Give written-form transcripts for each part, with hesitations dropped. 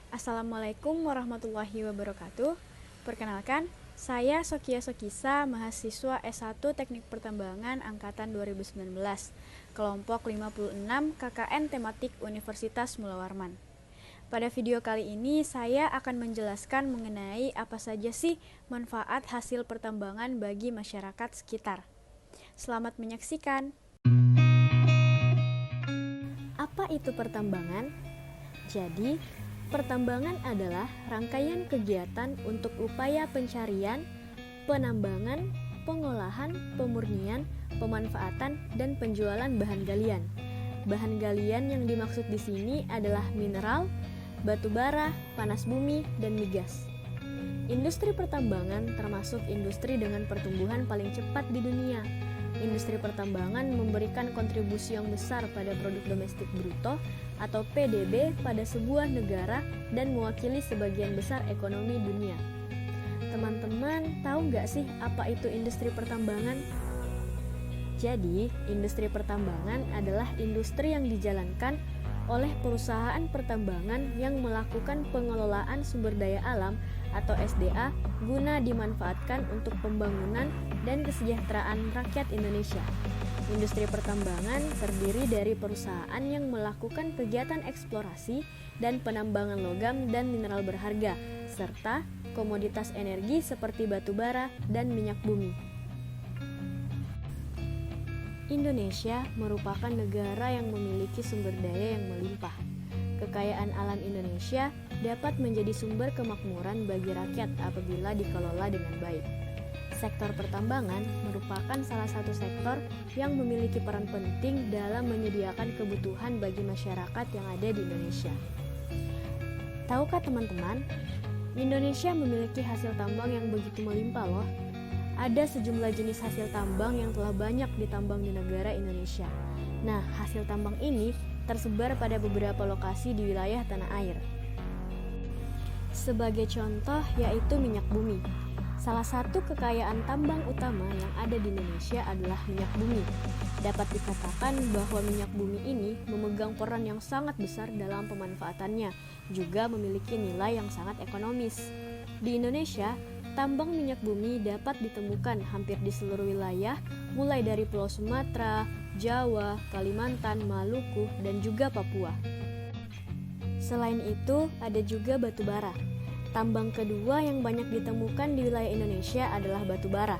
Assalamualaikum warahmatullahi wabarakatuh. Perkenalkan, saya Sokia Sokisa, mahasiswa S1 Teknik Pertambangan Angkatan 2019, kelompok 56 KKN Tematik Universitas Mula Warman. Pada video kali ini, saya akan menjelaskan mengenai apa saja sih manfaat hasil pertambangan bagi masyarakat sekitar. Selamat menyaksikan. Apa itu pertambangan? Jadi, pertambangan adalah rangkaian kegiatan untuk upaya pencarian, penambangan, pengolahan, pemurnian, pemanfaatan, dan penjualan bahan galian. Bahan galian yang dimaksud di sini adalah mineral, batu bara, panas bumi, dan migas. Industri pertambangan termasuk industri dengan pertumbuhan paling cepat di dunia. Industri pertambangan memberikan kontribusi yang besar pada produk domestik bruto atau PDB pada sebuah negara dan mewakili sebagian besar ekonomi dunia. Teman-teman, tahu nggak sih apa itu industri pertambangan? Jadi, industri pertambangan adalah industri yang dijalankan oleh perusahaan pertambangan yang melakukan pengelolaan sumber daya alam atau SDA guna dimanfaatkan untuk pembangunan dan kesejahteraan rakyat Indonesia. Industri pertambangan terdiri dari perusahaan yang melakukan kegiatan eksplorasi dan penambangan logam dan mineral berharga, serta komoditas energi seperti batu bara dan minyak bumi. Indonesia merupakan negara yang memiliki sumber daya yang melimpah. Kekayaan alam Indonesia dapat menjadi sumber kemakmuran bagi rakyat apabila dikelola dengan baik. Sektor pertambangan merupakan salah satu sektor yang memiliki peran penting dalam menyediakan kebutuhan bagi masyarakat yang ada di Indonesia. Tahukah teman-teman, Indonesia memiliki hasil tambang yang begitu melimpah loh. Ada sejumlah jenis hasil tambang yang telah banyak ditambang di negara Indonesia. Nah, hasil tambang ini tersebar pada beberapa lokasi di wilayah tanah air. Sebagai contoh yaitu minyak bumi. Salah satu kekayaan tambang utama yang ada di Indonesia adalah minyak bumi. Dapat dikatakan bahwa minyak bumi ini memegang peran yang sangat besar dalam pemanfaatannya, juga memiliki nilai yang sangat ekonomis. Di Indonesia, tambang minyak bumi dapat ditemukan hampir di seluruh wilayah, mulai dari Pulau Sumatera, Jawa, Kalimantan, Maluku, dan juga Papua. Selain itu, ada juga batu bara. Tambang kedua yang banyak ditemukan di wilayah Indonesia adalah batu bara.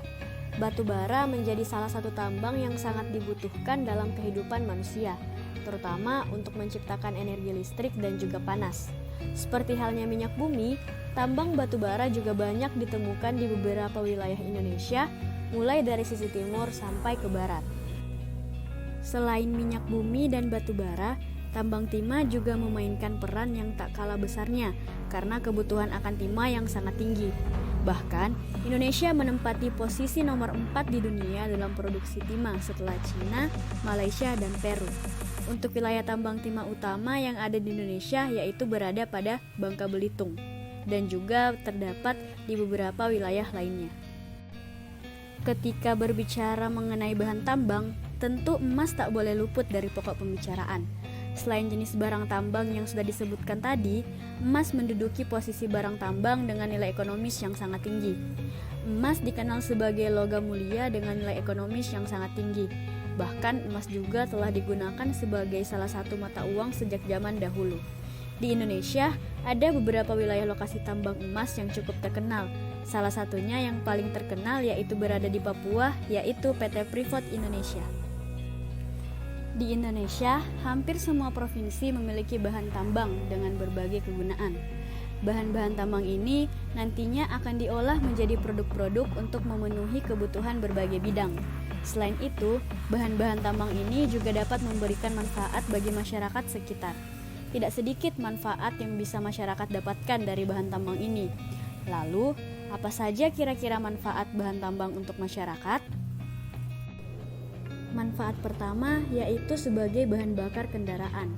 Batu bara menjadi salah satu tambang yang sangat dibutuhkan dalam kehidupan manusia, terutama untuk menciptakan energi listrik dan juga panas. Seperti halnya minyak bumi, tambang batu bara juga banyak ditemukan di beberapa wilayah Indonesia, mulai dari sisi timur sampai ke barat. Selain minyak bumi dan batu bara, tambang timah juga memainkan peran yang tak kalah besarnya karena kebutuhan akan timah yang sangat tinggi. Bahkan, Indonesia menempati posisi nomor 4 di dunia dalam produksi timah setelah Cina, Malaysia, dan Peru. Untuk wilayah tambang timah utama yang ada di Indonesia yaitu berada pada Bangka Belitung dan juga terdapat di beberapa wilayah lainnya. Ketika berbicara mengenai bahan tambang, tentu emas tak boleh luput dari pokok pembicaraan. Selain jenis barang tambang yang sudah disebutkan tadi, emas menduduki posisi barang tambang dengan nilai ekonomis yang sangat tinggi. Emas dikenal sebagai logam mulia dengan nilai ekonomis yang sangat tinggi. Bahkan emas juga telah digunakan sebagai salah satu mata uang sejak zaman dahulu. Di Indonesia, ada beberapa wilayah lokasi tambang emas yang cukup terkenal. Salah satunya yang paling terkenal yaitu berada di Papua, yaitu PT Freeport Indonesia. Di Indonesia, hampir semua provinsi memiliki bahan tambang dengan berbagai kegunaan. Bahan-bahan tambang ini nantinya akan diolah menjadi produk-produk untuk memenuhi kebutuhan berbagai bidang. Selain itu, bahan-bahan tambang ini juga dapat memberikan manfaat bagi masyarakat sekitar. Tidak sedikit manfaat yang bisa masyarakat dapatkan dari bahan tambang ini. Lalu, apa saja kira-kira manfaat bahan tambang untuk masyarakat? Manfaat pertama yaitu sebagai bahan bakar kendaraan.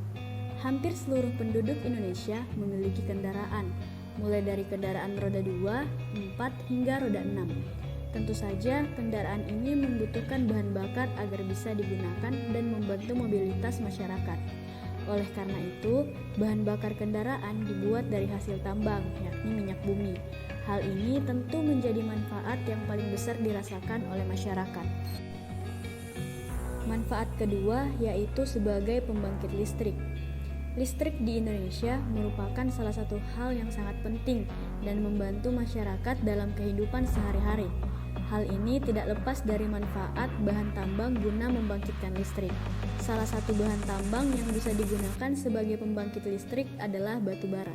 Hampir seluruh penduduk Indonesia memiliki kendaraan, mulai dari kendaraan roda 2, 4, hingga roda 6. Tentu saja kendaraan ini membutuhkan bahan bakar agar bisa digunakan dan membantu mobilitas masyarakat. Oleh karena itu, bahan bakar kendaraan dibuat dari hasil tambang, yakni minyak bumi. Hal ini tentu menjadi manfaat yang paling besar dirasakan oleh masyarakat. Manfaat kedua yaitu sebagai pembangkit listrik. Listrik di Indonesia merupakan salah satu hal yang sangat penting dan membantu masyarakat dalam kehidupan sehari-hari. Hal ini tidak lepas dari manfaat bahan tambang guna membangkitkan listrik. Salah satu bahan tambang yang bisa digunakan sebagai pembangkit listrik adalah batu bara.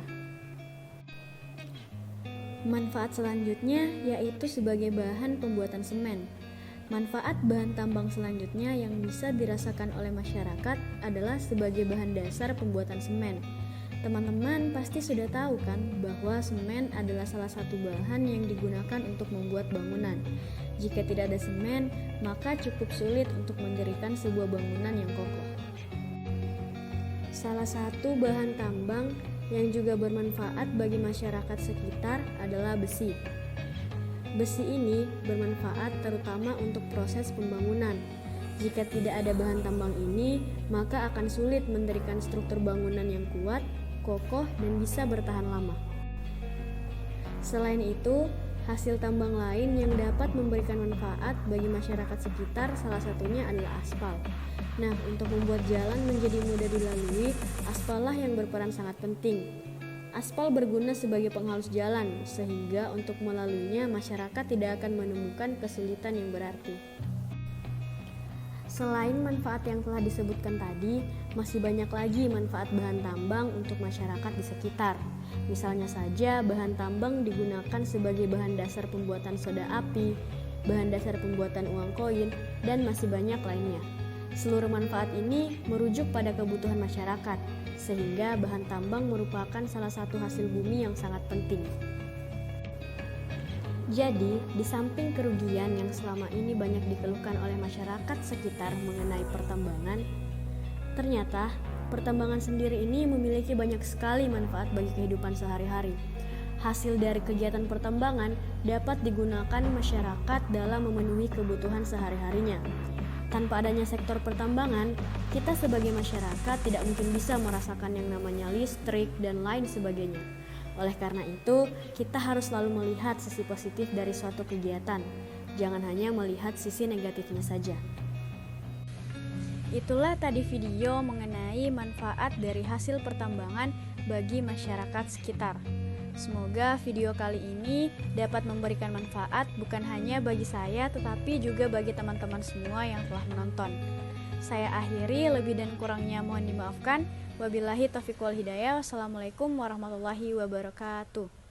Manfaat selanjutnya yaitu sebagai bahan pembuatan semen. Manfaat bahan tambang selanjutnya yang bisa dirasakan oleh masyarakat adalah sebagai bahan dasar pembuatan semen. Teman-teman pasti sudah tahu kan bahwa semen adalah salah satu bahan yang digunakan untuk membuat bangunan. Jika tidak ada semen, maka cukup sulit untuk mendirikan sebuah bangunan yang kokoh. Salah satu bahan tambang yang juga bermanfaat bagi masyarakat sekitar adalah besi. Besi ini bermanfaat terutama untuk proses pembangunan. Jika tidak ada bahan tambang ini, maka akan sulit mendirikan struktur bangunan yang kuat, kokoh, dan bisa bertahan lama. Selain itu, hasil tambang lain yang dapat memberikan manfaat bagi masyarakat sekitar salah satunya adalah aspal. Nah, untuk membuat jalan menjadi mudah dilalui, aspal lah yang berperan sangat penting. Aspal berguna sebagai penghalus jalan, sehingga untuk melaluinya masyarakat tidak akan menemukan kesulitan yang berarti. Selain manfaat yang telah disebutkan tadi, masih banyak lagi manfaat bahan tambang untuk masyarakat di sekitar. Misalnya saja, bahan tambang digunakan sebagai bahan dasar pembuatan soda api, bahan dasar pembuatan uang koin, dan masih banyak lainnya. Seluruh manfaat ini merujuk pada kebutuhan masyarakat, sehingga bahan tambang merupakan salah satu hasil bumi yang sangat penting. Jadi, di samping kerugian yang selama ini banyak dikeluhkan oleh masyarakat sekitar mengenai pertambangan, ternyata pertambangan sendiri ini memiliki banyak sekali manfaat bagi kehidupan sehari-hari. Hasil dari kegiatan pertambangan dapat digunakan masyarakat dalam memenuhi kebutuhan sehari-harinya. Tanpa adanya sektor pertambangan, kita sebagai masyarakat tidak mungkin bisa merasakan yang namanya listrik dan lain sebagainya. Oleh karena itu, kita harus selalu melihat sisi positif dari suatu kegiatan. Jangan hanya melihat sisi negatifnya saja. Itulah tadi video mengenai manfaat dari hasil pertambangan bagi masyarakat sekitar. Semoga video kali ini dapat memberikan manfaat bukan hanya bagi saya, tetapi juga bagi teman-teman semua yang telah menonton. Saya akhiri, lebih dan kurangnya mohon dimaafkan. Wabillahi taufiq wal hidayah. Wassalamualaikum warahmatullahi wabarakatuh.